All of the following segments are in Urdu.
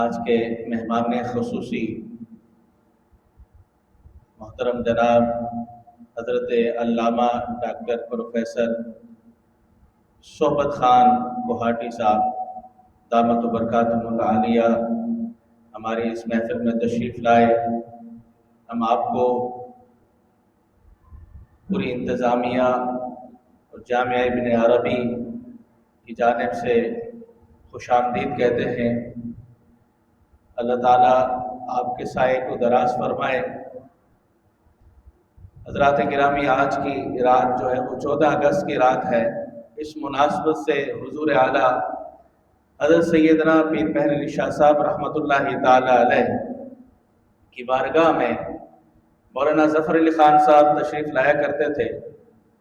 آج کے مہمان خصوصی محترم جناب حضرت علامہ ڈاکٹر پروفیسر صحبت خان کوہاٹی صاحب دامت برکاتہم العالیہ ہماری اس محفل میں تشریف لائے۔ ہم آپ کو پوری انتظامیہ اور جامعہ ابن عربی کی جانب سے خوش آمدید کہتے ہیں۔ اللہ تعالیٰ آپ کے سائے کو دراز فرمائے۔ حضرات گرامی، آج کی رات جو ہے وہ 14 اگست کی رات ہے۔ اس مناسبت سے حضور اعلیٰ حضرت سیدنا پیر مہر علی شاہ صاحب رحمۃ اللہ تعالی علیہ کی بارگاہ میں مولانا ظفر علی خان صاحب تشریف لایا کرتے تھے،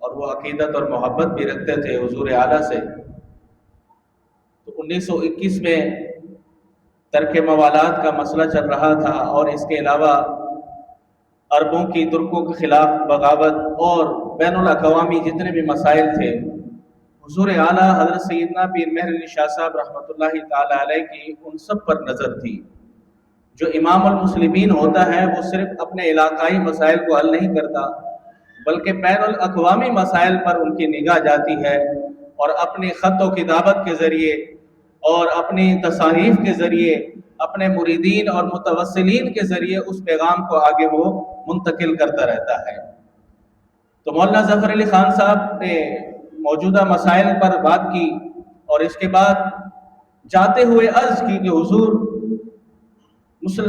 اور وہ عقیدت اور محبت بھی رکھتے تھے حضور اعلیٰ سے۔ تو 1921 میں ترک موالات کا مسئلہ چل رہا تھا، اور اس کے علاوہ عربوں کی ترکوں کے خلاف بغاوت اور بین الاقوامی جتنے بھی مسائل تھے، حضور اعلیٰ حضرت سیدنا پیر مہر علی شاہ صاحب رحمۃ اللہ تعالی علیہ کی ان سب پر نظر تھی۔ جو امام المسلمین ہوتا ہے وہ صرف اپنے علاقائی مسائل کو حل نہیں کرتا، بلکہ بین الاقوامی مسائل پر ان کی نگاہ جاتی ہے، اور اپنی خط و کتابت کے ذریعے اور اپنی تصانیف کے ذریعے اپنے مریدین اور متوسلین کے ذریعے اس پیغام کو آگے وہ منتقل کرتا رہتا ہے۔ تو مولانا ظفر علی خان صاحب نے موجودہ مسائل پر بات کی، اور اس کے بعد جاتے ہوئے عرض کی کہ حضور،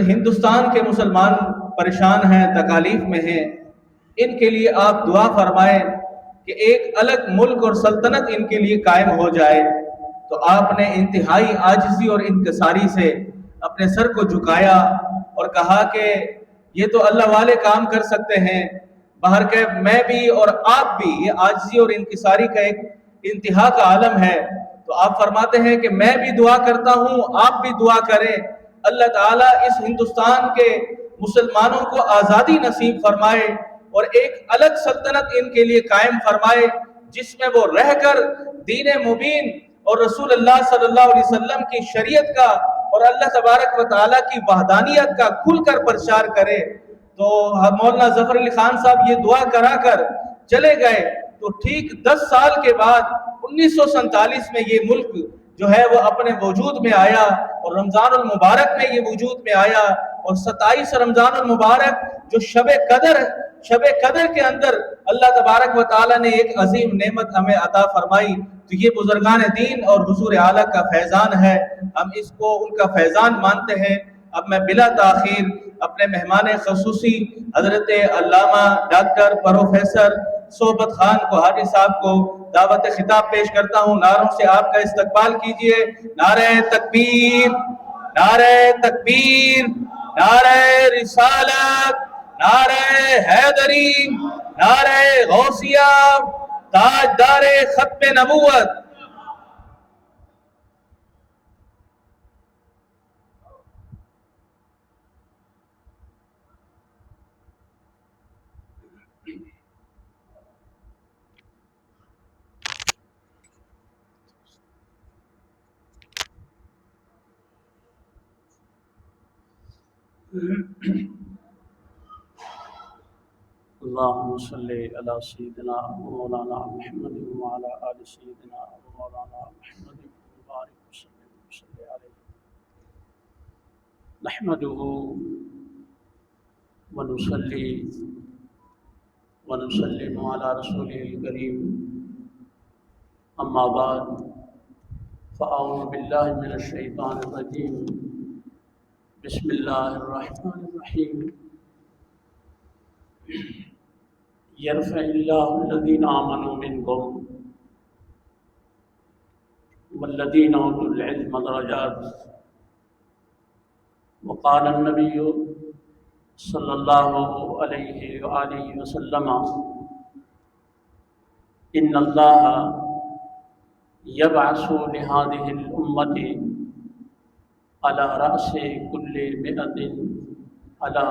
ہندوستان کے مسلمان پریشان ہیں، تکالیف میں ہیں، ان کے لیے آپ دعا فرمائیں کہ ایک الگ ملک اور سلطنت ان کے لیے قائم ہو جائے۔ تو آپ نے انتہائی عاجزی اور انکساری سے اپنے سر کو جھکایا اور کہا کہ یہ تو اللہ والے کام کر سکتے ہیں، باہر کے میں بھی اور آپ بھی، یہ عاجزی اور انکساری کا ایک انتہا کا عالم ہے۔ تو آپ فرماتے ہیں کہ میں بھی دعا کرتا ہوں، آپ بھی دعا کریں، اللہ تعالیٰ اس ہندوستان کے مسلمانوں کو آزادی نصیب فرمائے اور ایک الگ سلطنت ان کے لیے قائم فرمائے، جس میں وہ رہ کر دین مبین اور رسول اللہ صلی اللہ علیہ وسلم کی شریعت کا اور اللہ تبارک و تعالیٰ کی وحدانیت کا کھل کر پرچار کرے۔ تو مولانا ظفر علی خان صاحب یہ دعا کرا کر چلے گئے۔ تو ٹھیک 10 سال کے بعد 1947 میں یہ ملک جو ہے وہ اپنے وجود میں آیا، اور رمضان المبارک میں یہ وجود میں آیا، اور 27 رمضان المبارک جو شب قدر کے اندر اللہ تبارک و تعالیٰ نے ایک عظیم نعمت ہمیں عطا فرمائی۔ تو یہ بزرگان دین اور حضور اعلیٰ کا فیضان ہے، ہم اس کو ان کا فیضان مانتے ہیں۔ اب میں بلا تاخیر اپنے مہمان خصوصی حضرت علامہ ڈاکٹر پروفیسر صحبت خان کوہاٹی صاحب کو دعوت خطاب پیش کرتا ہوں۔ نعروں سے آپ کا استقبال کیجئے۔ نعرہ تکبیر، نعرہ تکبیر، نعرہ رسالت، نعرہ حیدری، نعرہ غوثیہ، تاجدار ختم نبوت۔ اللہم صلی علی سیدنا مولانا محمد وعلی آل سیدنا مولانا محمد وبارک وسلم علیہ۔ نحمدہ ونصلی ونسلم علی رسولہ الکریم، اما بعد فاعوذ باللہ من الشیطان الرجیم، بسم اللہ الرحمن الرحیم۔ یرفع اللہ الذین آمنوا منکم والذین اوتوا العلم درجات، وقال النبی صلی اللہ علیہ وآلہ وسلم ان اللہ یبعث لہذہ الامۃ علی رأس کل مئۃ علی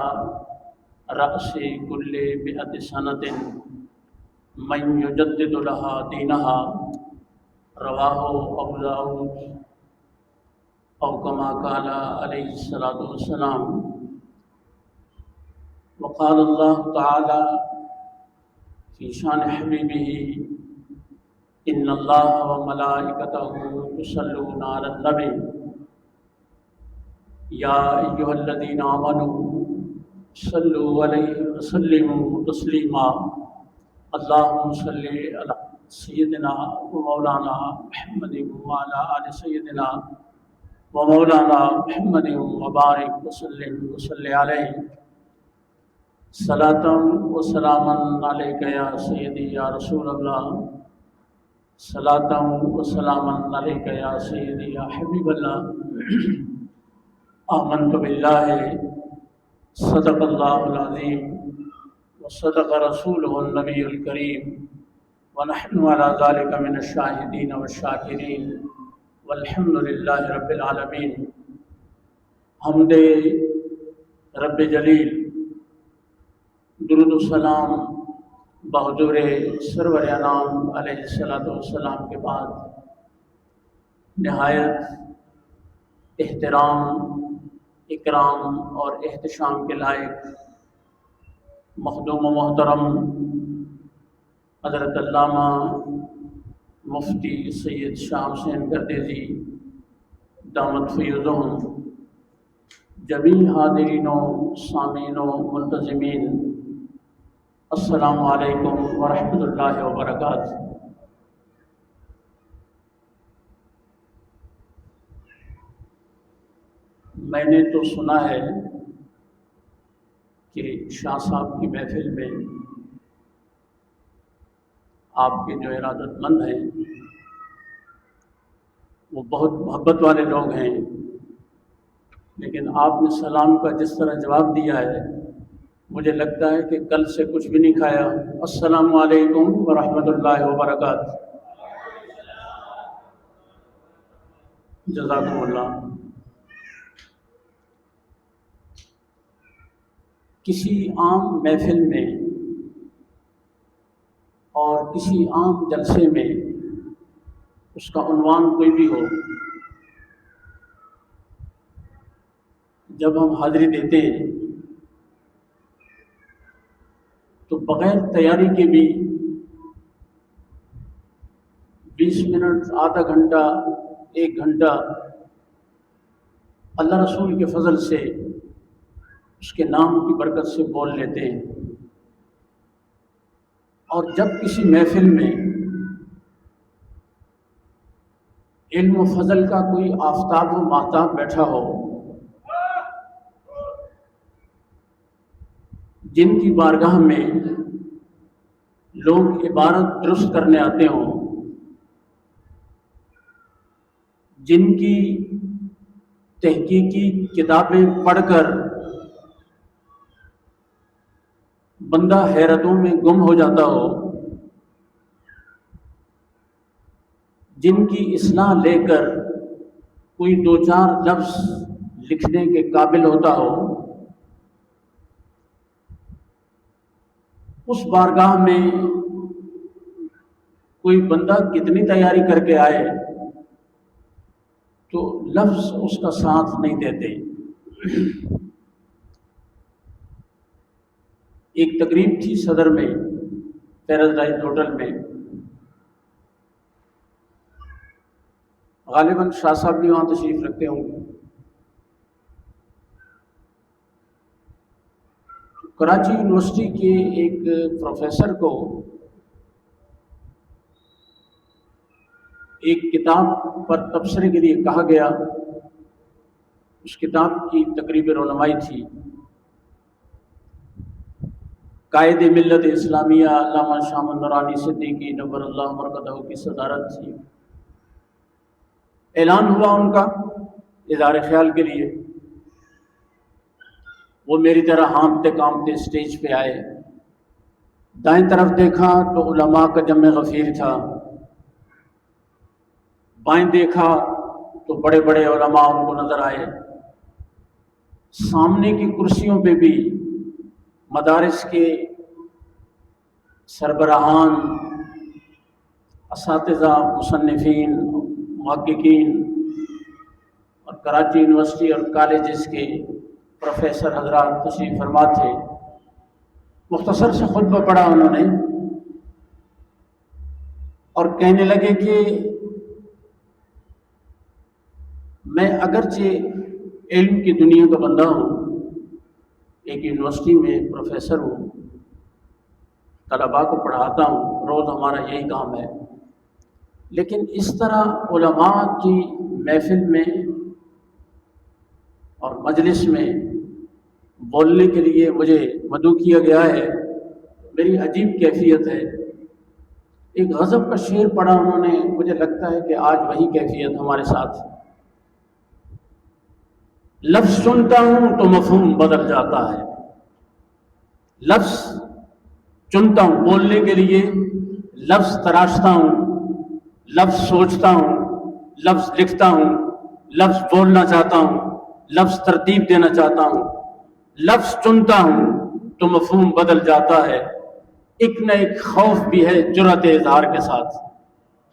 رأس کل مئۃ سنۃ من یجدد لها دینها، رواہ ابو داؤد۔ او کما قال علیہ الصلوۃ والسلام. وقال اللہ تعالی فی شان حبیبہ ان اللہ وملائکتہ یصلون علی النبی یا ایھا الذین آمنوا صلوا علیہ وسلموا تسلیما. اللہم صل علی سیدنا و مولانا محمد وعلی آل سیدنا و مولانا محمد وبارک وسلم وصلی علیہ صلاۃ و سلاما علیک یا سیدی یا رسول اللہ. صلاۃ و سلاما علیک یا سیدی یا حبیب اللہ. آمنت باللہ صدق اللہ العظیم وصدق رسولہ النبی الکریم ونحن علی ذلک من الشاہدین والشاکرین والحمد للہ رب العالمین. حمد رب جلیل، درود و سلام بحضور سرور انام علیہ الصلوۃ والسلام کے بعد نہایت احترام، اکرام اور احتشام کے لائق مخدوم و محترم حضرت علامہ مفتی سید شاہ حسین گردیزی دامت فیضہم، جمیع حاضرین و سامعین و ملتزمین، السلام علیکم ورحمۃ اللہ وبرکاتہ. میں نے تو سنا ہے کہ شاہ صاحب کی محفل میں آپ کے جو ارادت مند ہیں وہ بہت محبت والے لوگ ہیں، لیکن آپ نے سلام کا جس طرح جواب دیا ہے مجھے لگتا ہے کہ کل سے کچھ بھی نہیں کھایا. السلام علیکم ورحمۃ اللہ وبرکاتہ. جزاکم اللہ. کسی عام محفل میں اور کسی عام جلسے میں اس کا عنوان کوئی بھی ہو، جب ہم حاضری دیتے ہیں تو بغیر تیاری کے بھی 20 منٹ، آدھا گھنٹہ، 1 گھنٹہ اللہ رسول کے فضل سے اس کے نام کی برکت سے بول لیتے ہیں. اور جب کسی محفل میں علم و فضل کا کوئی آفتاب و ماہتاب بیٹھا ہو، جن کی بارگاہ میں لوگ عبارت درست کرنے آتے ہوں، جن کی تحقیقی کتابیں پڑھ کر بندہ حیرتوں میں گم ہو جاتا ہو، جن کی اصلاح لے کر کوئی 2-4 لفظ لکھنے کے قابل ہوتا ہو، اس بارگاہ میں کوئی بندہ کتنی تیاری کر کے آئے تو لفظ اس کا ساتھ نہیں دیتے. ایک تقریب تھی صدر میں، پیراڈائز ہوٹل میں، غالباً شاہ صاحب بھی وہاں تشریف رکھتے ہوں گے. کراچی یونیورسٹی کے ایک پروفیسر کو ایک کتاب پر تبصرے کے لیے کہا گیا. اس کتاب کی تقریب رونمائی تھی. قائد ملت اسلامیہ علامہ شاہ نورانی صدیقی نور اللہ مرقدہ کی صدارت تھی. اعلان ہوا ان کا اظہار خیال کے لیے. وہ میری طرح ہانپتے کانپتے اسٹیج پہ آئے. دائیں طرف دیکھا تو علماء کا جمع غفیر تھا، بائیں دیکھا تو بڑے بڑے علماء ان کو نظر آئے. سامنے کی کرسیوں پہ بھی مدارس کے سربراہان، اساتذہ، مصنفین، محققین اور کراچی یونیورسٹی اور کالجز کے پروفیسر حضرات تشریف فرما تھے. مختصر سے خطبہ پڑھا انہوں نے اور کہنے لگے کہ میں اگرچہ علم کی دنیا کا بندہ ہوں، ایک یونیورسٹی میں پروفیسر ہوں، طلباء کو پڑھاتا ہوں، روز ہمارا یہی کام ہے، لیکن اس طرح علماء کی محفل میں اور مجلس میں بولنے کے لیے مجھے مدعو کیا گیا ہے. میری عجیب کیفیت ہے. ایک غضب کا شعر پڑھا انہوں نے، مجھے لگتا ہے کہ آج وہی کیفیت ہمارے ساتھ. لفظ سنتا ہوں تو مفہوم بدل جاتا ہے. لفظ چنتا ہوں بولنے کے لیے، لفظ تراشتا ہوں، لفظ سوچتا ہوں، لفظ لکھتا ہوں، لفظ بولنا چاہتا ہوں، لفظ ترتیب دینا چاہتا ہوں. لفظ چنتا ہوں تو مفہوم بدل جاتا ہے. ایک نہ ایک خوف بھی ہے جرأت اظہار کے ساتھ.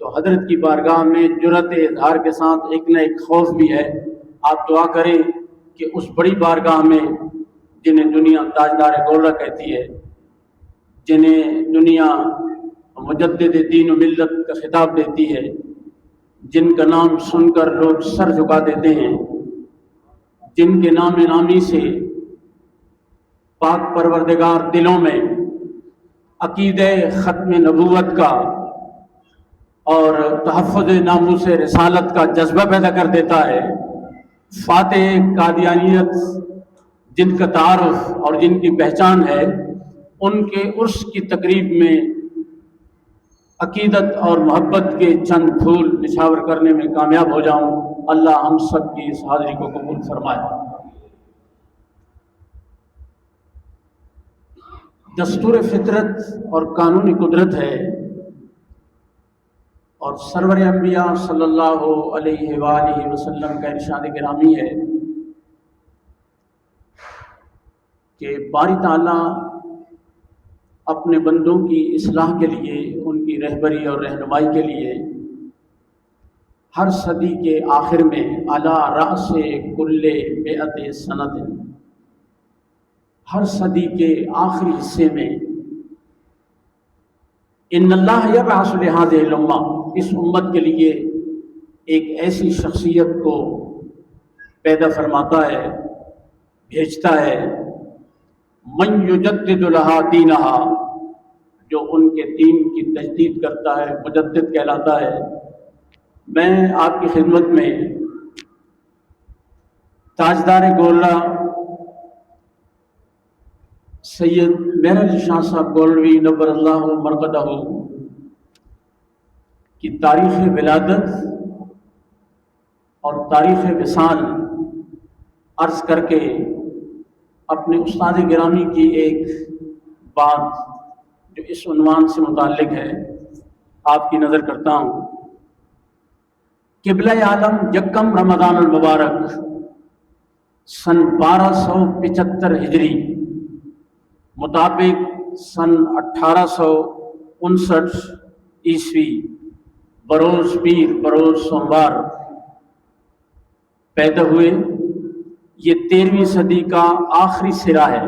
تو حضرت کی بارگاہ میں جرأت اظہار کے ساتھ ایک نہ ایک خوف بھی ہے. آپ دعا کریں کہ اس بڑی بارگاہ میں جنہیں دنیا تاجدار گولڑا کہتی ہے، جنہیں دنیا مجدد دین و ملت کا خطاب دیتی ہے، جن کا نام سن کر لوگ سر جھکا دیتے ہیں، جن کے نام نامی سے پاک پروردگار دلوں میں عقیدہ ختم نبوت کا اور تحفظ ناموس رسالت کا جذبہ پیدا کر دیتا ہے، فاتح قادیانیت جن کا تعارف اور جن کی پہچان ہے، ان کے عرس کی تقریب میں عقیدت اور محبت کے چند پھول نچھاور کرنے میں کامیاب ہو جاؤں. اللہ ہم سب کی اس حاضری کو قبول فرمائے. دستور فطرت اور قانونی قدرت ہے اور سرور انبیاء صلی اللہ علیہ وآلہ وسلم کا ارشاد گرامی ہے کہ باری تعالیٰ اپنے بندوں کی اصلاح کے لیے، ان کی رہبری اور رہنمائی کے لیے ہر صدی کے آخر میں علی رأس کل مئۃ سنۃ، ہر صدی کے آخری حصے میں ان اللہ یبعث لہذہ الامہ، اس امت کے لیے ایک ایسی شخصیت کو پیدا فرماتا ہے، بھیجتا ہے، من یجدد لہا دینہا، جو ان کے دین کی تجدید کرتا ہے، مجدد کہلاتا ہے. میں آپ کی خدمت میں تاجدار گولڑا سید مہر علی شاہ صاحب گولڑوی نور اللہ مرقدہ کی تاریخ ولادت اور تاریخ وصال عرض کر کے اپنے استاد گرامی کی ایک بات جو اس عنوان سے متعلق ہے آپ کی نظر کرتا ہوں. قبلہ عالم یکم رمضان المبارک سن 1275 ہجری مطابق سن 1859 عیسوی بروز پیر، بروز سوموار پیدا ہوئے. یہ 13ویں صدی کا آخری سرا ہے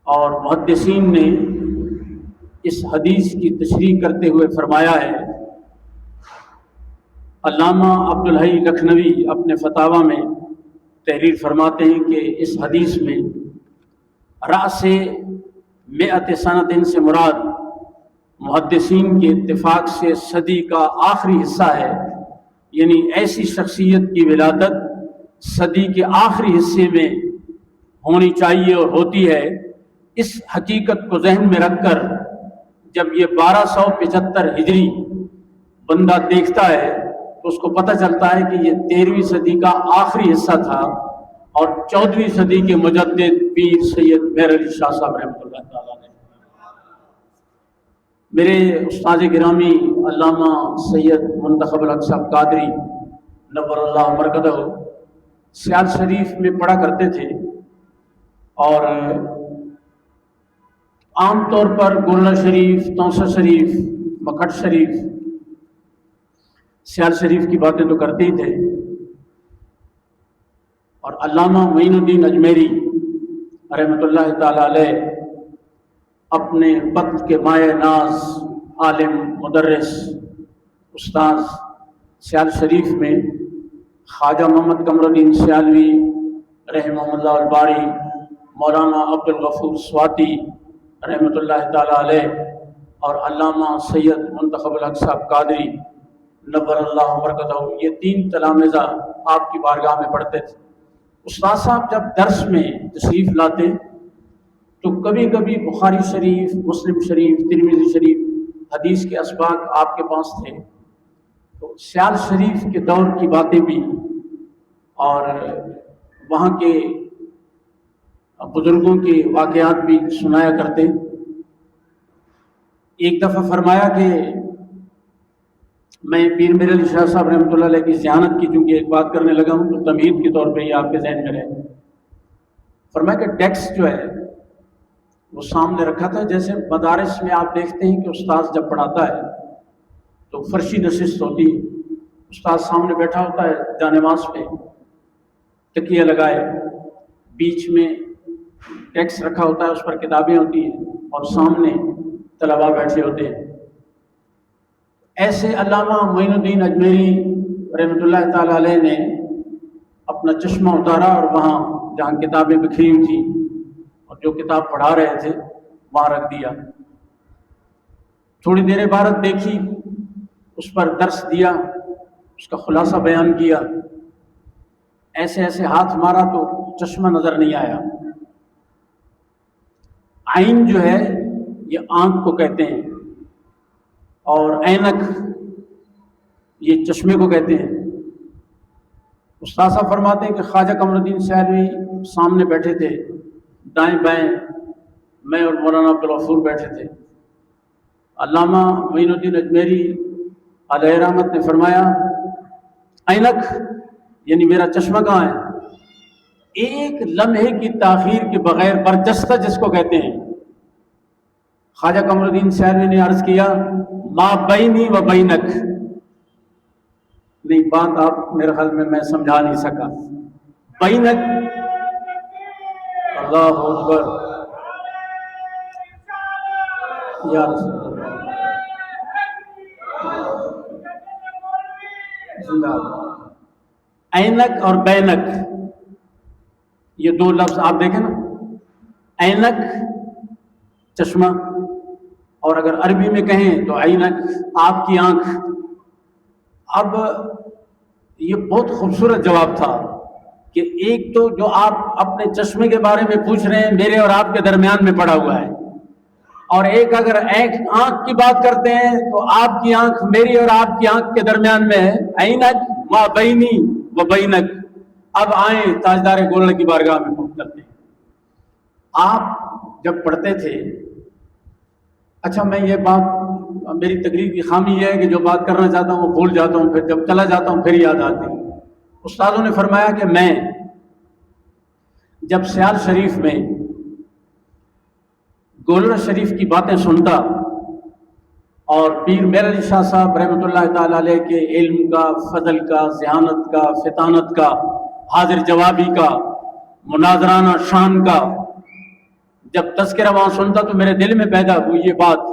اور محدثین نے اس حدیث کی تشریح کرتے ہوئے فرمایا ہے. علامہ عبدالحی لکھنوی اپنے فتاوی میں تحریر فرماتے ہیں کہ اس حدیث میں رأس مئۃ سنۃ سے مراد محدثین کے اتفاق سے صدی کا آخری حصہ ہے، یعنی ایسی شخصیت کی ولادت صدی کے آخری حصے میں ہونی چاہیے اور ہوتی ہے. اس حقیقت کو ذہن میں رکھ کر جب یہ 1275 ہجری بندہ دیکھتا ہے تو اس کو پتہ چلتا ہے کہ یہ 13ویں صدی کا آخری حصہ تھا اور 14ویں صدی کے مجدد پیر سید مہر علی شاہ صاحب رحمۃ اللہ تعالیٰ نے. میرے استاد گرامی علامہ سید منتخب الحق صاحب قادری نور اللہ مرقدہ سیال شریف میں پڑھا کرتے تھے اور عام طور پر گولڑا شریف، توسہ شریف، مکھٹ شریف، سیال شریف کی باتیں تو کرتے ہی تھے، اور علامہ معین الدین اجمیری رحمۃ اللہ تعالی علیہ اپنے وقت کے مایہ ناز عالم مدرس استاذ سیال شریف میں خواجہ محمد قمر الدین سیالوی رحمہ اللہ الباری، مولانا عبد الغفور سواتی رحمۃ اللہ تعالی علیہ اور علامہ سید منتخب الحق صاحب قادری نور اللہ برکتہ، یہ 3 تلامذہ آپ کی بارگاہ میں پڑھتے تھے۔ استاد صاحب جب درس میں تشریف لاتے تو کبھی کبھی بخاری شریف، مسلم شریف، ترمذی شریف حدیث کے اسباق آپ کے پاس تھے، تو سیال شریف کے دور کی باتیں بھی اور وہاں کے بزرگوں کے واقعات بھی سنایا کرتے۔ ایک دفعہ فرمایا کہ میں پیر میر علی شاہ صاحب رحمۃ اللہ علیہ کی ذیانت کی چونکہ ایک بات کرنے لگا ہوں تو تمہید کے طور پہ یہ آپ کے ذہن میں رہے۔ فرمایا کہ ڈیسک جو ہے وہ سامنے رکھا تھا، جیسے مدارس میں آپ دیکھتے ہیں کہ استاذ جب پڑھاتا ہے تو فرشی نشست ہوتی ہے، استاذ سامنے بیٹھا ہوتا ہے جانماز پہ، تکیہ لگائے، بیچ میں ڈیسک رکھا ہوتا ہے، اس پر کتابیں ہوتی ہیں اور سامنے طلباء بیٹھے ہوتے ہیں۔ ایسے علامہ معین الدین اجمیری رحمۃ اللہ تعالی علیہ نے اپنا چشمہ اتارا اور وہاں جہاں کتابیں بکھری ہوئی تھیں اور جو کتاب پڑھا رہے تھے وہاں رکھ دیا۔ تھوڑی دیر عبارت دیکھی، اس پر درس دیا، اس کا خلاصہ بیان کیا، ایسے ایسے ہاتھ مارا تو چشمہ نظر نہیں آیا۔ عین جو ہے یہ آنکھ کو کہتے ہیں اور عینک یہ چشمے کو کہتے ہیں۔ استاد صاحب فرماتے ہیں کہ خواجہ قمر الدین سیالوی سامنے بیٹھے تھے، دائیں بائیں میں اور مولانا عبد الغفور بیٹھے تھے۔ علامہ معین الدین اجمیری علیہ رحمت نے فرمایا عینک یعنی میرا چشمہ کہاں ہے؟ ایک لمحے کی تاخیر کے بغیر برجستہ جس کو کہتے ہیں۔ خواجہ قمر الدین سیالوی نے عرض کیا ما بینی و بینک، نہیں بات آپ میرے خیال میں سمجھا نہیں سکا۔ بینک، اللہ اکبر یا رسول اللہ، زندہ باد۔ عینک اور بینک یہ 2 لفظ آپ دیکھیں نا، عینک چشمہ، اور اگر عربی میں کہیں تو عینک آپ کی آنکھ۔ اب یہ بہت خوبصورت جواب تھا کہ ایک تو جو آپ اپنے چشمے کے بارے میں پوچھ رہے ہیں میرے اور آپ کے درمیان میں پڑا ہوا ہے، اور ایک اگر آنکھ کی بات کرتے ہیں تو آپ کی آنکھ میری اور آپ کی آنکھ کے درمیان میں ہے۔ عینک ما بینی و بینک۔ اب آئیں تاجدار گولڑ کی بارگاہ میں پہنچ کرتے ہیں۔ آپ جب پڑھتے تھے، اچھا میں یہ بات، میری تقریر کی خامی یہ ہے کہ جو بات کرنا چاہتا ہوں وہ بھول جاتا ہوں، پھر جب چلا جاتا ہوں پھر یاد آتی ہے۔ استادوں نے فرمایا کہ میں جب سیال شریف میں گولڑ شریف کی باتیں سنتا اور پیر میر علی شاہ صاحب رحمۃ اللہ تعالی علیہ کے علم کا، فضل کا، ذہانت کا، فطانت کا، حاضر جوابی کا، مناظرانہ شان کا جب تذکرہ وہاں سنتا تو میرے دل میں پیدا ہوئی یہ بات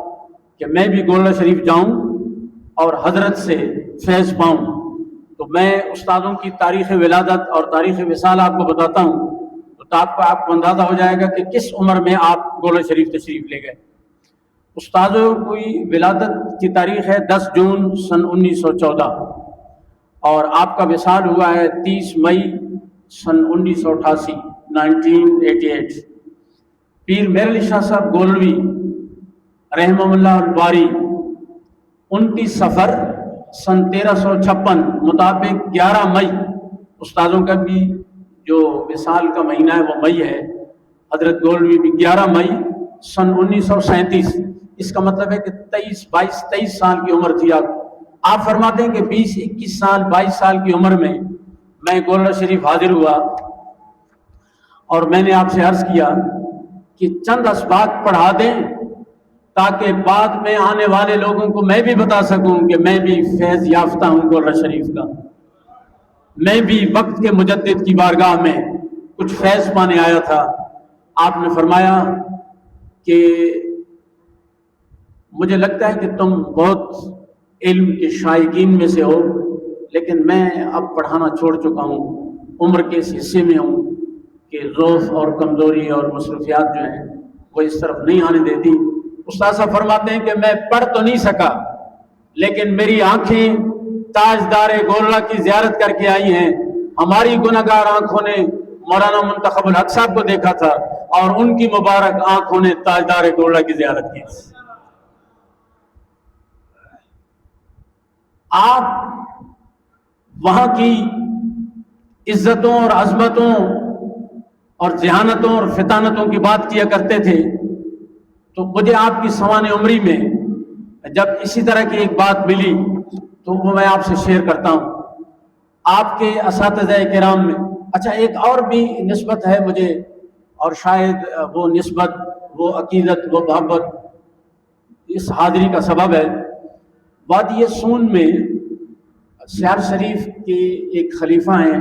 کہ میں بھی گولڑا شریف جاؤں اور حضرت سے فیض پاؤں۔ تو میں استادوں کی تاریخ ولادت اور تاریخ وصال آپ کو بتاتا ہوں تو آپ کو اندازہ ہو جائے گا کہ کس عمر میں آپ گولڑا شریف تشریف لے گئے۔ استادوں کی ولادت کی تاریخ ہے 10 جون سن 1914 اور آپ کا وصال ہوا ہے 30 مئی سن 1988 1988۔ پیر میر علی شاہ صاحب گولوی رحمہ اللہ الباری 29 صفر سن 1356 مطابق 11 مئی، استادوں کا بھی جو وصال کا مہینہ ہے وہ مئی ہے، حضرت گولوی بھی 11 مئی سن 1937۔ اس کا مطلب ہے کہ 23 سال کی عمر تھی آپ فرماتے ہیں کہ 20 21 سال 22 سال کی عمر میں گولڑا شریف حاضر ہوا اور میں نے آپ سے عرض کیا کہ چند اسباق پڑھا دیں تاکہ بعد میں آنے والے لوگوں کو میں بھی بتا سکوں کہ میں بھی فیض یافتہ ہوں گولڑا شریف کا۔ میں بھی وقت کے مجدد کی بارگاہ میں کچھ فیض پانے آیا تھا۔ آپ نے فرمایا کہ مجھے لگتا ہے کہ تم بہت علم کے شائقین میں سے ہو، لیکن میں اب پڑھانا چھوڑ چکا ہوں، عمر کے اس حصے میں ہوں کہ ضعف اور کمزوری اور مصروفیات جو ہیں وہ اس طرف نہیں آنے دیتی۔ استاد صاحب فرماتے ہیں کہ میں پڑھ تو نہیں سکا، لیکن میری آنکھیں تاجدار گولڑا کی زیارت کر کے آئی ہیں۔ ہماری گناہگار آنکھوں نے مولانا منتخب الحق صاحب کو دیکھا تھا اور ان کی مبارک آنکھوں نے تاجدار گولڑا کی زیارت کی۔ آپ وہاں کی عزتوں اور عظمتوں اور ذہانتوں اور فطانتوں کی بات کیا کرتے تھے، تو مجھے آپ کی سوانح عمری میں جب اسی طرح کی ایک بات ملی تو وہ میں آپ سے شیئر کرتا ہوں۔ آپ کے اساتذہ کرام میں اچھا ایک اور بھی نسبت ہے مجھے، اور شاید وہ نسبت، وہ عقیدت، وہ محبت اس حاضری کا سبب ہے۔ وادی سون میں سیال شریف کے ایک خلیفہ ہیں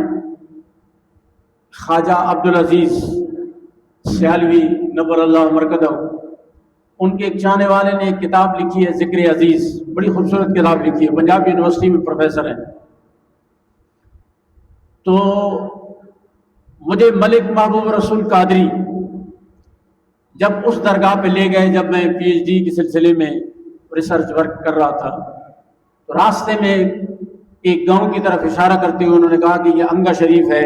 خواجہ عبدالعزیز سیالوی نور اللہ مرکزہ، ان کے ایک چاہنے والے نے ایک کتاب لکھی ہے ذکر عزیز، بڑی خوبصورت کتاب لکھی ہے، پنجاب یونیورسٹی میں پروفیسر ہیں۔ تو مجھے ملک محبوب رسول قادری جب اس درگاہ پہ لے گئے، جب میں پی ایچ ڈی کے سلسلے میں ریسرچ ورک کر رہا تھا، تو راستے میں ایک گاؤں کی طرف اشارہ کرتے ہوئے انہوں نے کہا کہ یہ انگا شریف ہے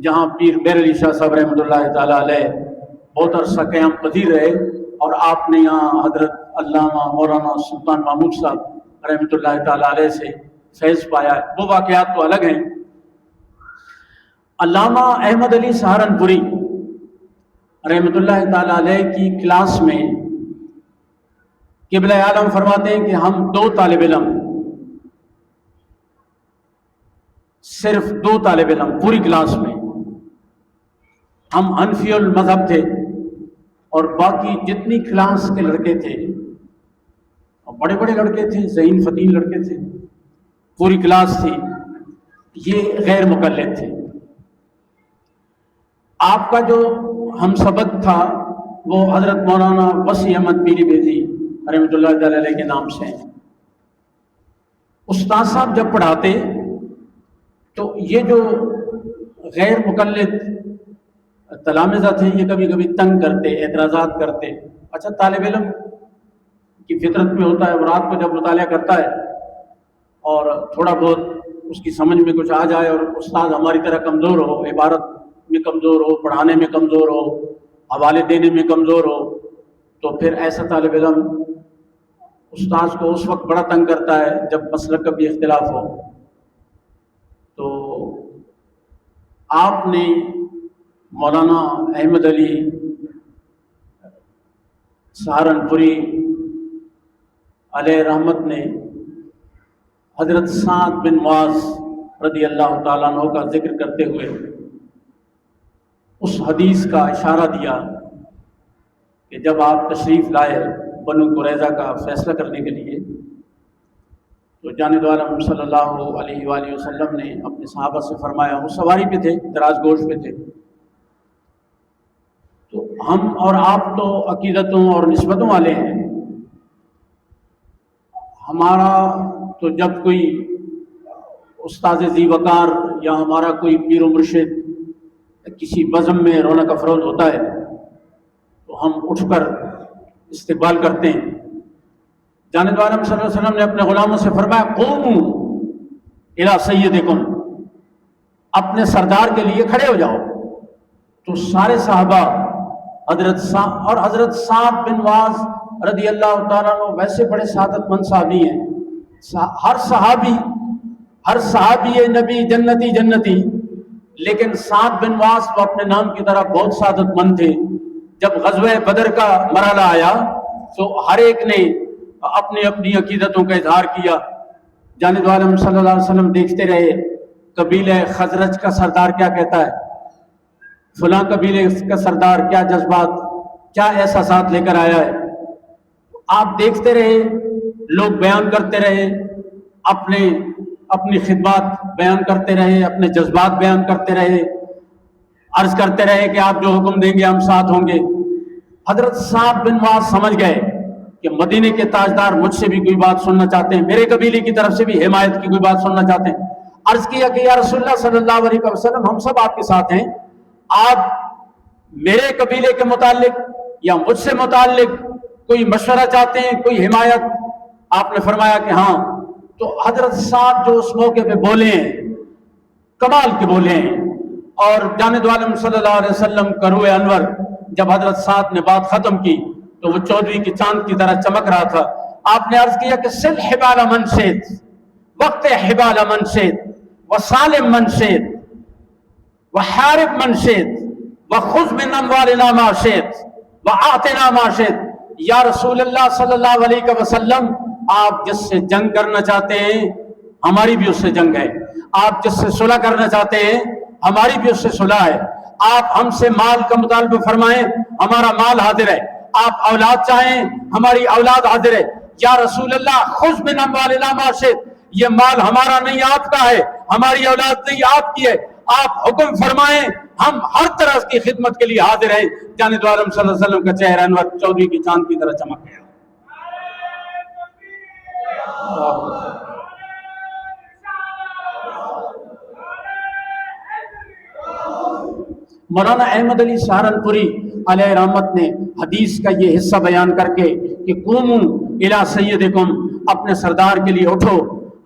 جہاں پیر میر علی شاہ صاحب رحمۃ اللہ تعالیٰ علیہ بہت عرصہ قیام پذیر رہے، اور آپ نے یہاں حضرت علامہ مولانا سلطان محمود صاحب رحمۃ اللہ تعالیٰ علیہ سے فیض پایا ہے۔ وہ واقعات تو الگ ہیں۔ علامہ احمد علی سہارنپوری رحمۃ اللہ تعالیٰ علیہ کی کلاس میں قبلہ عالم فرماتے ہیں کہ ہم 2 طالب علم، صرف 2 طالب علم پوری کلاس میں، ہم حنفی المذہب تھے، اور باقی جتنی کلاس کے لڑکے تھے بڑے بڑے لڑکے تھے، ذہین فتین لڑکے تھے، پوری کلاس تھی، یہ غیر مقلد تھے۔ آپ کا جو ہم سبق تھا وہ حضرت مولانا وسیع احمد پیری بیزی رحمۃ اللہ تعالی علیہ کے نام سے ہیں۔ استاد صاحب جب پڑھاتے تو یہ جو غیر مقلد تلامذہ تھے یہ کبھی کبھی تنگ کرتے، اعتراضات کرتے۔ اچھا طالب علم کی فطرت میں ہوتا ہے، وہ رات کو جب مطالعہ کرتا ہے اور تھوڑا بہت اس کی سمجھ میں کچھ آ جائے، اور استاد ہماری طرح کمزور ہو، عبارت میں کمزور ہو، پڑھانے میں کمزور ہو، حوالے دینے میں کمزور ہو، تو پھر ایسا طالب علم استاذ کو اس وقت بڑا تنگ کرتا ہے جب مسلک کا بھی اختلاف ہو۔ تو آپ نے مولانا احمد علی سہارنپوری علیہ رحمت نے حضرت سعد بن معاذ رضی اللہ تعالیٰ عنہ کا ذکر کرتے ہوئے اس حدیث کا اشارہ دیا کہ جب آپ تشریف لائے بنو قریظہ کا فیصلہ کرنے کے لیے، تو جانب عالم صلی اللہ علیہ وآلہ وسلم نے اپنے صحابہ سے فرمایا، وہ سواری پہ تھے، دراز گوش پہ تھے، تو ہم اور آپ تو عقیدتوں اور نسبتوں والے ہیں، ہمارا تو جب کوئی استاذ ذی وقار یا ہمارا کوئی پیر و مرشد کسی بزم میں رونق افروز ہوتا ہے تو ہم اٹھ کر استقبال کرتے ہیں۔ جانب عالم صلی اللہ علیہ وسلم نے اپنے غلاموں سے فرمایا، قوموا الی سیدکم، اپنے سردار کے لیے کھڑے ہو جاؤ۔ تو سارے صحابہ حضرت سعد بن معاذ رضی اللہ تعالیٰ عنہ ویسے بڑے سعادت مند صحابی ہیں، ہر صحابی نبی جنتی جنتی، لیکن سعد بن معاذ تو اپنے نام کی طرح بہت سعادت مند تھے۔ جب غزوہ بدر کا مرحلہ آیا تو ہر ایک نے اپنی اپنی عقیدتوں کا اظہار کیا۔ جانب عالم صلی اللہ علیہ وسلم دیکھتے رہے قبیلہ خزرج کا سردار کیا کہتا ہے، فلاں قبیلے کا سردار کیا جذبات، کیا احساسات لے کر آیا ہے۔ آپ دیکھتے رہے، لوگ بیان کرتے رہے، اپنے اپنی خدمات بیان کرتے رہے، اپنے جذبات بیان کرتے رہے، عرض کرتے رہے کہ آپ جو حکم دیں گے ہم ساتھ ہوں گے۔ حضرت سعد بن معاذ سمجھ گئے کہ مدینے کے تاجدار مجھ سے بھی کوئی بات سننا چاہتے ہیں، میرے قبیلے کی طرف سے بھی حمایت کی کوئی بات سننا چاہتے ہیں۔ عرض کیا کہ یا رسول اللہ صلی اللہ علیہ وسلم، ہم سب آپ کے ساتھ ہیں، آپ میرے قبیلے کے متعلق یا مجھ سے متعلق کوئی مشورہ چاہتے ہیں، کوئی حمایت؟ آپ نے فرمایا کہ ہاں۔ تو حضرت سعد جو اس موقع پہ بولے ہیں، کمال کے بولے ہیں، اور جانب عالم صلی اللہ علیہ وسلم کا روح انور جب حضرت سعد نے بات ختم کی تو وہ چودھری کی چاند کی طرح چمک رہا تھا۔ آپ نے عرض کیا کہ سل حبال من شئت، وقت حبال من شئت، وسالم من شئت، وحارب من شئت، وخذ من اموالنا ما شئت، واعطنا ما شئت۔ یا رسول اللہ صلی اللہ علیہ وسلم، آپ جس سے جنگ کرنا چاہتے ہیں ہماری بھی اس سے جنگ ہے، آپ جس سے صلح کرنا چاہتے ہیں ہماری بھی اس سے صلح ہے، آپ ہم سے مال کا مطالبہ فرمائیں ہمارا مال حاضر ہے، آپ اولاد چاہیں ہماری اولاد حاضر ہے۔ یا رسول اللہ خذ من اموالنا ما شئت، یہ مال ہمارا نہیں آپ کا ہے، ہماری اولاد نہیں آپ کی ہے، آپ حکم فرمائیں ہم ہر طرح کی خدمت کے لیے حاضر ہیں۔ جانب عالم صلی اللہ علیہ وسلم کا چہرہ انور چودھری کی چاند کی طرح چمک گیا۔ مولانا احمد علی سہارنپوری علیہ رحمت نے حدیث کا یہ حصہ بیان کر کے کہ قوموا الی سیدکم، اپنے سردار کے لیے اٹھو،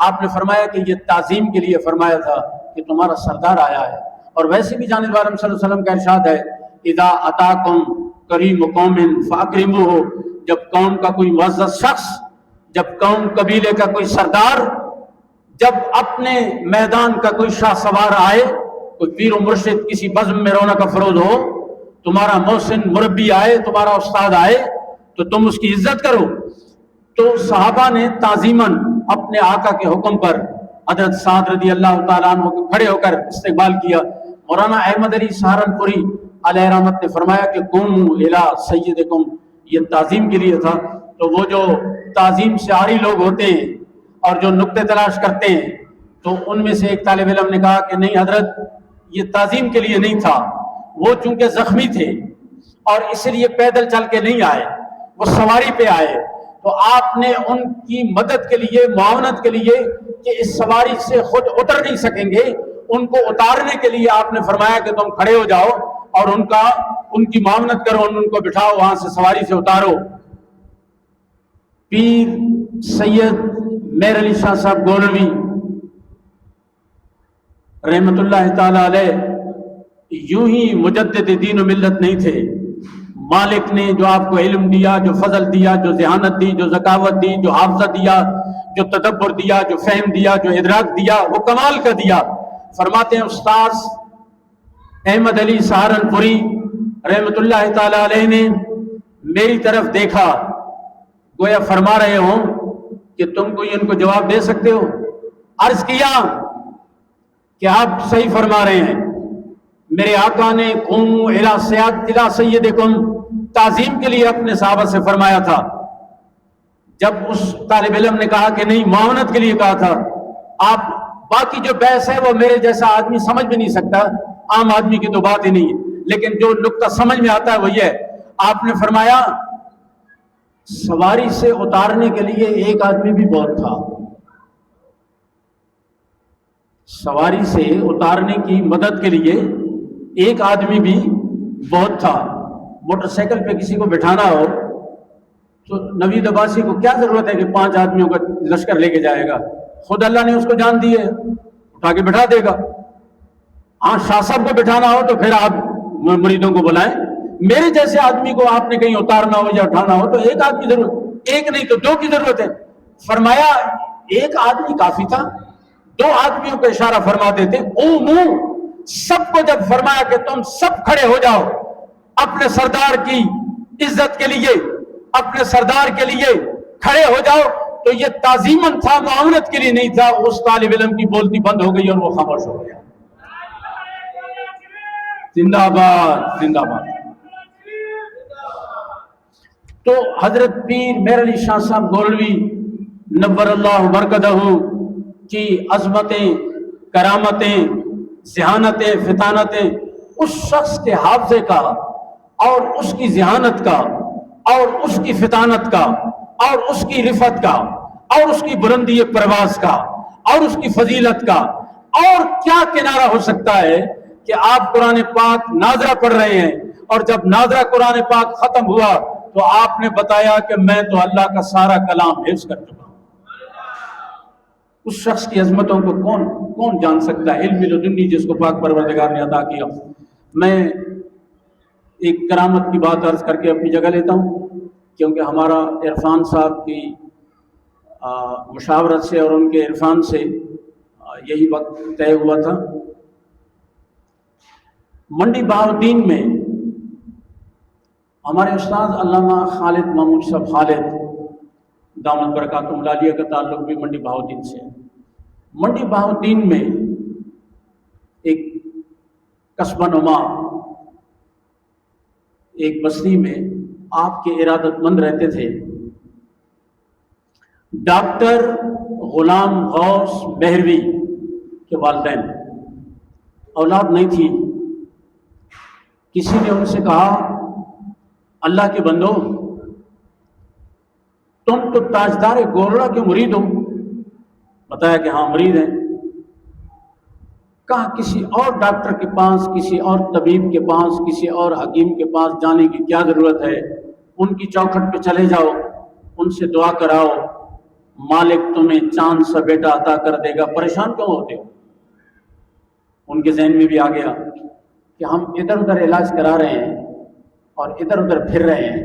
آپ نے فرمایا کہ یہ تعظیم کے لیے فرمایا تھا کہ تمہارا سردار آیا ہے۔ اور ویسے بھی جانب عالم صلی اللہ علیہ وسلم کا ارشاد ہے اذا اتاکم کریم قوم فاکرموہ، جب قوم کا کوئی معزز شخص، جب قوم قبیلے کا کوئی سردار، جب اپنے میدان کا کوئی شاہ سوار آئے، کوئی پیر و مرشد کسی بزم میں رونق افروز ہو، تمہارا محسن مربی آئے، تمہارا استاد آئے تو تم اس کی عزت کرو۔ تو صحابہ نے تعظیماً اپنے آقا کے حکم پر حضرت سعد رضی اللہ تعالیٰ عنہ کو کھڑے ہو کر استقبال کیا۔ مولانا احمد علی سہارنپوری علیہ رحمت نے فرمایا کہ قوموا الی سیدکم، یہ تعظیم کے لیے تھا۔ تو وہ جو تعظیم سے عاری لوگ ہوتے ہیں اور جو نقطے تلاش کرتے ہیں، تو ان میں سے ایک طالب علم نے کہا کہ نہیں حضرت، یہ تعظیم کے لیے نہیں تھا، وہ چونکہ زخمی تھے اور اس لیے پیدل چل کے نہیں آئے، وہ سواری پہ آئے، تو آپ نے ان کی مدد کے لیے، معاونت کے لیے کہ اس سواری سے خود اتر نہیں سکیں گے، ان کو اتارنے کے لیے آپ نے فرمایا کہ تم کھڑے ہو جاؤ اور ان کی معاونت کرو، ان کو بٹھاؤ، وہاں سے سواری سے اتارو۔ پیر سید میر علی شاہ صاحب گولوی رحمت اللہ تعالی علیہ یوں ہی مجدد دین و ملت نہیں تھے۔ مالک نے جو آپ کو علم دیا، جو فضل دیا، جو ذہانت دی، جو ذکاوت دی، جو حافظہ دیا، جو تدبر دیا، جو فہم دیا، جو ادراک دیا، وہ کمال کا دیا۔ فرماتے ہیں استاذ احمد علی سہارنپوری رحمت اللہ تعالی علیہ نے میری طرف دیکھا، گویا فرما رہے ہوں کہ تم کوئی ان کو جواب دے سکتے ہو؟ عرض کیا کہ آپ صحیح فرما رہے ہیں، میرے آقا نے قوموا الی سیدکم تعظیم کے لیے اپنے صحابہ سے فرمایا تھا۔ جب اس طالب علم نے کہا کہ نہیں، معاونت کے لیے کہا تھا، آپ باقی جو بحث ہے وہ میرے جیسا آدمی سمجھ بھی نہیں سکتا، عام آدمی کی تو بات ہی نہیں ہے، لیکن جو نقطہ سمجھ میں آتا ہے وہ یہ ہے، آپ نے فرمایا سواری سے اتارنے کے لیے ایک آدمی بھی بہت تھا، سواری سے اتارنے کی مدد کے لیے ایک آدمی بھی بہت تھا۔ موٹر سائیکل پہ کسی کو بٹھانا ہو تو نوید عباسی کو کیا ضرورت ہے کہ 5 آدمیوں کا لشکر لے کے جائے گا، خود اللہ نے اس کو جان دی ہے، اٹھا کے بٹھا دے گا۔ ہاں شاہ صاحب کو بٹھانا ہو تو پھر آپ مریدوں کو بلائیں، میرے جیسے آدمی کو آپ نے کہیں اتارنا ہو یا اٹھانا ہو تو ایک آدمی ضرورت، ایک نہیں تو 2 کی ضرورت ہے۔ فرمایا ایک آدمی کافی تھا، 2 آدمیوں کو اشارہ فرما دیتے، قوموا، سب کو جب فرمایا کہ تم سب کھڑے ہو جاؤ اپنے سردار کی عزت کے لیے، اپنے سردار کے لیے کھڑے ہو جاؤ، تو یہ تعظیماً تھا، معاونت کے لیے نہیں تھا۔ اس طالب علم کی بولتی بند ہو گئی اور وہ خاموش ہو گیا۔ زندہ باد، زندہ باد۔ تو حضرت پیر میر علی شاہ صاحب گولوی نور اللہ برکتہ کی عظمتیں، کرامتیں، ذہانتیں، فطانتیں اس شخص کے حافظے کا اور اس کی ذہانت کا اور اس کی فطانت کا اور اس کی رفت کا اور اس کی بلندی پرواز کا اور اس کی فضیلت کا اور کیا کنارہ ہو سکتا ہے کہ آپ قرآن پاک ناظرہ پڑھ رہے ہیں اور جب ناظرہ قرآن پاک ختم ہوا تو آپ نے بتایا کہ میں تو اللہ کا سارا کلام حفظ کر چکا ہوں۔ اس شخص کی عظمتوں کو کون جان سکتا ہے؟ علم لدنی جس کو پاک پروردگار نے عطا کیا۔ میں ایک کرامت کی بات عرض کر کے اپنی جگہ لیتا ہوں، کیونکہ ہمارا عرفان صاحب کی مشاورت سے اور ان کے عرفان سے یہی وقت طے ہوا تھا۔ منڈی بہاؤالدین میں ہمارے استاد علامہ خالد محمود صاحب خالد دامت برکاتہم العالیہ کا تعلق بھی منڈی بہاؤالدین سے ہے۔ منڈی بہاؤالدین میں ایک قصبہ نما ایک بستی میں آپ کے ارادت مند رہتے تھے، ڈاکٹر غلام غوث مہروی کے والدین۔ اولاد نہیں تھی، کسی نے ان سے کہا اللہ کے بندو تم تو تاجدار گورڑا کے مرید ہو؟ بتایا کہ ہاں مرید ہیں۔ کہا کسی اور ڈاکٹر کے پاس، کسی اور طبیب کے پاس، کسی اور حکیم کے پاس جانے کی کیا ضرورت ہے؟ ان کی چوکھٹ پہ چلے جاؤ، ان سے دعا کراؤ، مالک تمہیں چاند سا بیٹا عطا کر دے گا، پریشان کیوں ہوتے ہو؟ ان کے ذہن میں بھی آ گیا کہ ہم ادھر ادھر علاج کرا رہے ہیں اور ادھر ادھر پھر رہے ہیں،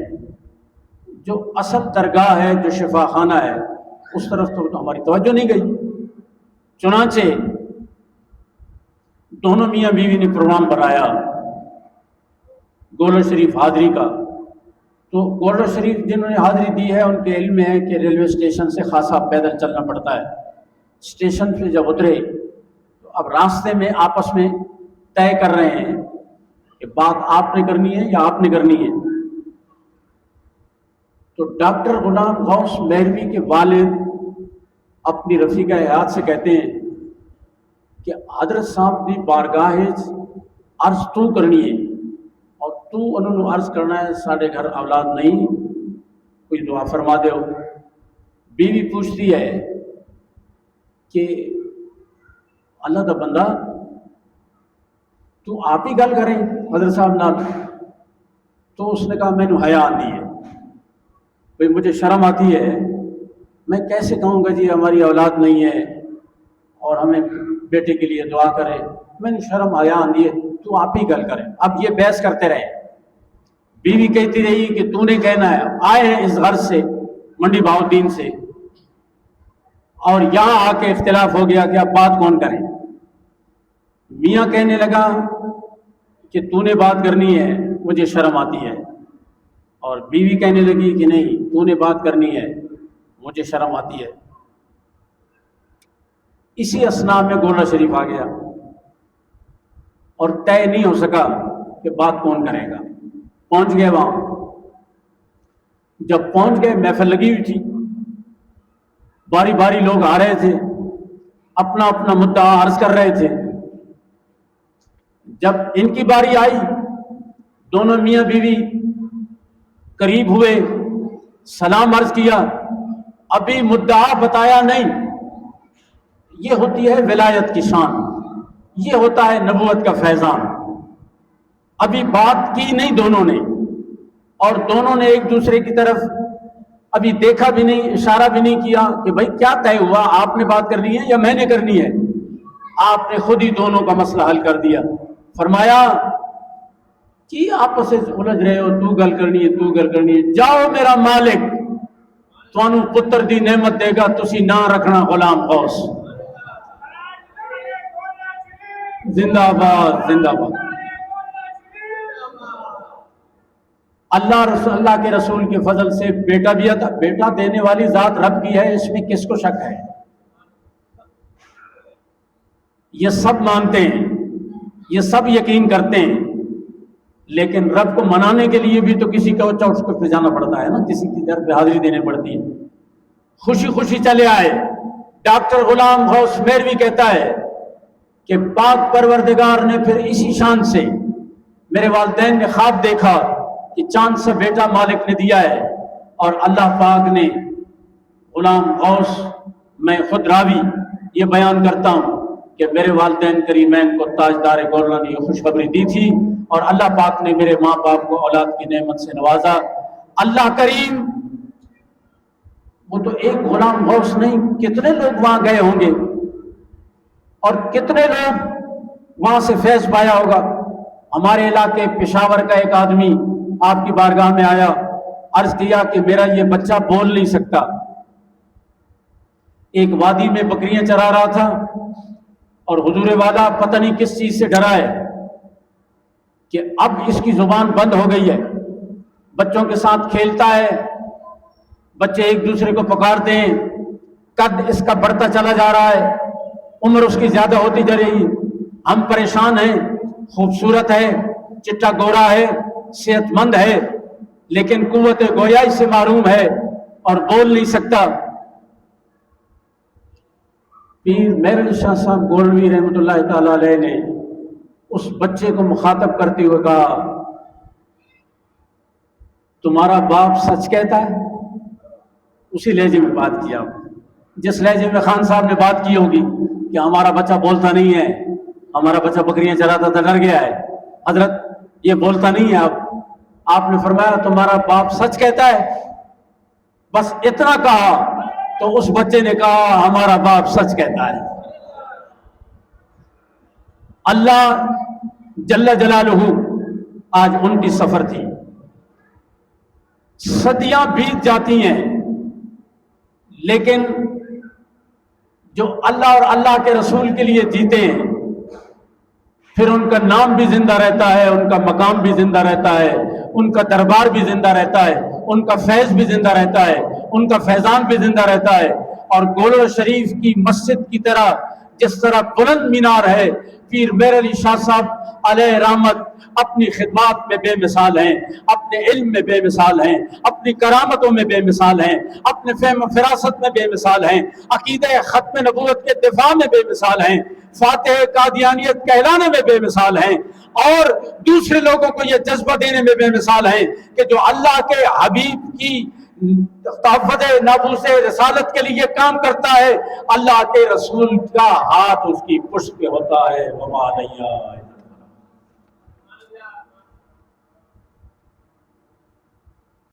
جو اصل درگاہ ہے، جو شفا خانہ ہے، اس طرف تو ہماری توجہ نہیں گئی۔ چنانچہ دونوں میاں بیوی نے پروگرام بنایا گولڑ شریف حاضری کا۔ تو گولڑ شریف جنہوں نے حاضری دی ہے ان کے علم میں ہے کہ ریلوے اسٹیشن سے خاصا پیدل چلنا پڑتا ہے۔ اسٹیشن سے جب اترے تو اب راستے میں آپس میں طے کر رہے ہیں کہ بات آپ نے کرنی ہے یا آپ نے کرنی ہے۔ تو ڈاکٹر غلام غوث مہروی کے والد اپنی رفیقہ حیات سے کہتے ہیں کہ حضرت صاحب دی بارگاہ عرض تو کرنی ہے اور تو انہوں نے عرض کرنا ہے ساڑھے گھر اولاد نہیں، کوئی دعا فرما دے ہو۔ بیوی پوچھتی ہے کہ اللہ دا بندہ تو آپ ہی گل کریں حضرت صاحب نال؟ تو اس نے کہا میں نے حیا آتی ہے، بھئی مجھے شرم آتی ہے، میں کیسے کہوں گا جی ہماری اولاد نہیں ہے اور ہمیں بیٹے کے لیے دعا کرے، میں نے شرم حیا آتی ہے، تو آپ ہی گل کریں۔ اب یہ بحث کرتے رہے، بیوی کہتی رہی کہ تو نے کہنا ہے۔ آئے ہیں اس غرض سے منڈی بہاؤالدین سے اور یہاں آ کے اختلاف ہو گیا کہ اب بات کون کرے۔ میاں کہنے لگا کہ تو نے بات کرنی ہے، مجھے شرم آتی ہے، اور بیوی کہنے لگی کہ نہیں تو نے بات کرنی ہے، مجھے شرم آتی ہے۔ اسی اثناء میں گولڑا شریف آ گیا اور طے نہیں ہو سکا کہ بات کون کرے گا۔ پہنچ گئے وہاں، جب پہنچ گئے محفل لگی ہوئی تھی، باری باری لوگ آ رہے تھے، اپنا اپنا مدعا عرض کر رہے تھے۔ جب ان کی باری آئی، دونوں میاں بیوی قریب ہوئے، سلام عرض کیا، ابھی مدعا بتایا نہیں۔ یہ ہوتی ہے ولایت کی شان، یہ ہوتا ہے نبوت کا فیضان۔ ابھی بات کی نہیں دونوں نے، اور دونوں نے ایک دوسرے کی طرف ابھی دیکھا بھی نہیں، اشارہ بھی نہیں کیا کہ بھائی کیا طے ہوا، آپ نے بات کرنی ہے یا میں نے کرنی ہے۔ آپ نے خود ہی دونوں کا مسئلہ حل کر دیا۔ فرمایا کہ آپس سے الجھ رہے ہو، تو گل کرنی ہے، تو گل کرنی ہے، جاؤ میرا مالک تانوں پتر دی نعمت دے گا، تسی نہ رکھنا غلام غوث۔ زندہ باد، زندہ باد۔ اللہ کے رسول کے فضل سے بیٹا بھی تھا، بیٹا دینے والی ذات رب کی ہے، اس میں کس کو شک ہے؟ یہ سب مانتے ہیں، یہ سب یقین کرتے ہیں، لیکن رب کو منانے کے لیے بھی تو کسی کا چوٹ پہ جانا پڑتا ہے نا، کسی کی در پہ حاضری دینے پڑتی ہے۔ خوشی خوشی چلے آئے، ڈاکٹر غلام غوث میروی کہتا ہے کہ پاک پروردگار نے پھر اسی شان سے میرے والدین نے خواب دیکھا کہ چاند سے بیٹا مالک نے دیا ہے، اور اللہ پاک نے غلام غوث، میں خود راوی یہ بیان کرتا ہوں کہ میرے والدین کریمین کو تاجدار گولڈ نے یہ خوشخبری دی تھی، اور اللہ پاک نے میرے ماں باپ کو اولاد کی نعمت سے نوازا۔ اللہ کریم، وہ تو ایک غلام غوث نہیں، کتنے لوگ وہاں گئے ہوں گے اور کتنے لوگ وہاں سے فیض پایا ہوگا۔ ہمارے علاقے پشاور کا ایک آدمی آپ کی بارگاہ میں آیا، عرض کیا کہ میرا یہ بچہ بول نہیں سکتا، ایک وادی میں بکریاں چرا رہا تھا، اور حضور والا پتہ نہیں کس چیز سے ڈرا ہے کہ اب اس کی زبان بند ہو گئی ہے، بچوں کے ساتھ کھیلتا ہے، بچے ایک دوسرے کو پکارتے ہیں، قد اس کا بڑھتا چلا جا رہا ہے، عمر اس کی زیادہ ہوتی جا رہی، ہم پریشان ہیں، خوبصورت ہے، چٹا گورا ہے، صحت مند ہے، لیکن قوت گویائی سے محروم ہے اور بول نہیں سکتا۔ پیر مہر علی شاہ صاحب گولوی رحمۃ اللہ تعالی علیہ نے اس بچے کو مخاطب کرتے ہوئے کہا، تمہارا باپ سچ کہتا ہے؟ اسی لہجے میں بات کیا، جس لہجے میں خان صاحب نے بات کی ہوگی کہ ہمارا بچہ بولتا نہیں ہے، ہمارا بچہ بکریاں چراتا تھا ڈر گیا ہے، حضرت یہ بولتا نہیں ہے۔ آپ نے فرمایا تمہارا باپ سچ کہتا ہے؟ بس اتنا کہا تو اس بچے نے کہا ہمارا باپ سچ کہتا ہے۔ اللہ جل جلالہ آج ان کی سفر تھی، صدیاں بیت جاتی ہیں، لیکن جو اللہ اور اللہ کے رسول کے لیے جیتے ہیں، پھر ان کا نام بھی زندہ رہتا ہے، ان کا مقام بھی زندہ رہتا ہے، ان کا دربار بھی زندہ رہتا ہے، ان کا فیض بھی زندہ رہتا ہے، ان کا فیضان بھی زندہ رہتا ہے۔ اور گولڑ شریف کی مسجد کی طرح جس طرح بلند مینار ہے، پیر مہر علی شاہ صاحب علیہ رحمت اپنی خدمات میں بے مثال ہیں، اپنے علم میں بے مثال ہیں، اپنی کرامتوں میں بے مثال ہیں، اپنے فہم و فراست میں بے مثال ہیں، عقیدہ ختم نبوت کے دفاع میں بے مثال ہیں، فاتح قادیانیت کہلانے میں بے مثال ہیں، اور دوسرے لوگوں کو یہ جذبہ دینے میں بے مثال ہیں کہ جو اللہ کے حبیب کی تحفظ ناموس رسالت کے لیے کام کرتا ہے، اللہ کے رسول کا ہاتھ اس کی پشت پہ ہوتا ہے۔ وما علیہ